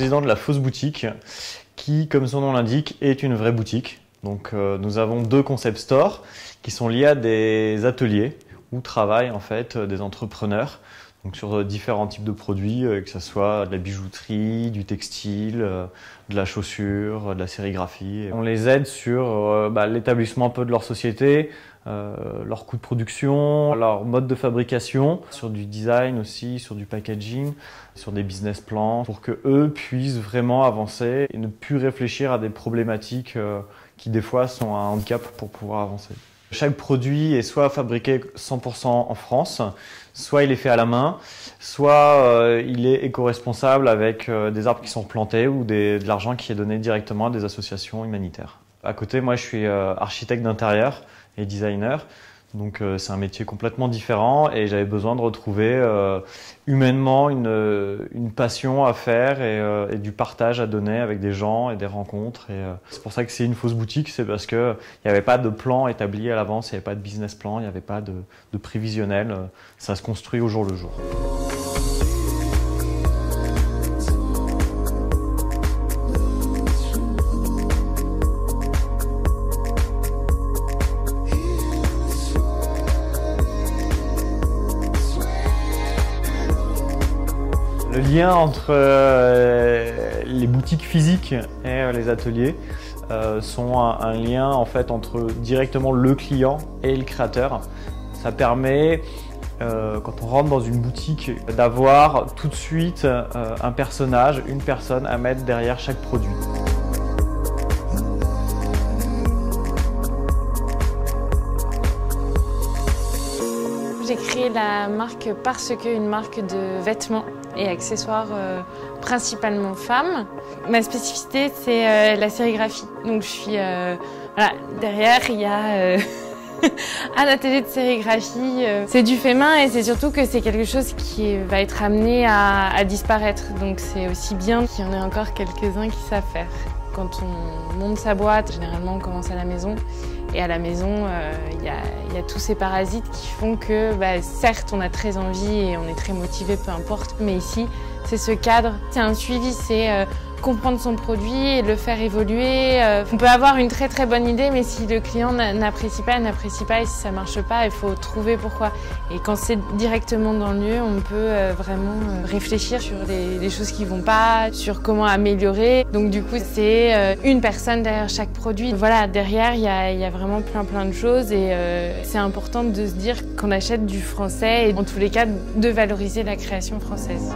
président de la Fausse Boutique qui, comme son nom l'indique, est une vraie boutique. Donc nous avons 2 concept stores qui sont liés à des ateliers où travaillent en fait des entrepreneurs donc sur différents types de produits, que ce soit de la bijouterie, du textile, de la chaussure, de la sérigraphie. On les aide sur l'établissement un peu de leur société, leur coût de production, leur mode de fabrication, sur du design aussi, sur du packaging, sur des business plans, pour que eux puissent vraiment avancer et ne plus réfléchir à des problématiques qui des fois sont un handicap pour pouvoir avancer. Chaque produit est soit fabriqué 100% en France, soit il est fait à la main, soit il est éco-responsable avec des arbres qui sont plantés ou de l'argent qui est donné directement à des associations humanitaires. À côté, moi je suis architecte d'intérieur et designer, donc c'est un métier complètement différent et j'avais besoin de retrouver humainement une passion à faire et du partage à donner avec des gens et des rencontres. C'est pour ça que c'est une fausse boutique, c'est parce qu'il n'y avait pas de plan établi à l'avance, il n'y avait pas de business plan, il n'y avait pas de prévisionnel, ça se construit au jour le jour. Le lien entre les boutiques physiques et les ateliers sont un lien en fait entre directement le client et le créateur. Ça permet, quand on rentre dans une boutique, d'avoir tout de suite un personnage, une personne à mettre derrière chaque produit. J'ai créé la marque Parce que, une marque de vêtements et accessoires principalement femmes. Ma spécificité, c'est la sérigraphie. Donc je suis voilà, derrière, il y a un atelier de sérigraphie. C'est du fait main et c'est surtout que c'est quelque chose qui va être amené à disparaître. Donc c'est aussi bien qu'il y en ait encore quelques-uns qui savent faire. Quand on monte sa boîte, généralement on commence à la maison. Et à la maison, il y a tous ces parasites qui font que, certes, on a très envie et on est très motivé, peu importe. Mais ici, c'est ce cadre, c'est un suivi, c'est comprendre son produit et le faire évoluer. On peut avoir une très très bonne idée, mais si le client n'apprécie pas et si ça marche pas, il faut trouver pourquoi. Et quand c'est directement dans le lieu, on peut vraiment réfléchir sur les choses qui vont pas, sur comment améliorer. Donc du coup, c'est une personne derrière chaque produit. Voilà, derrière, il y a vraiment plein de choses et c'est important de se dire qu'on achète du français et en tous les cas, de valoriser la création française.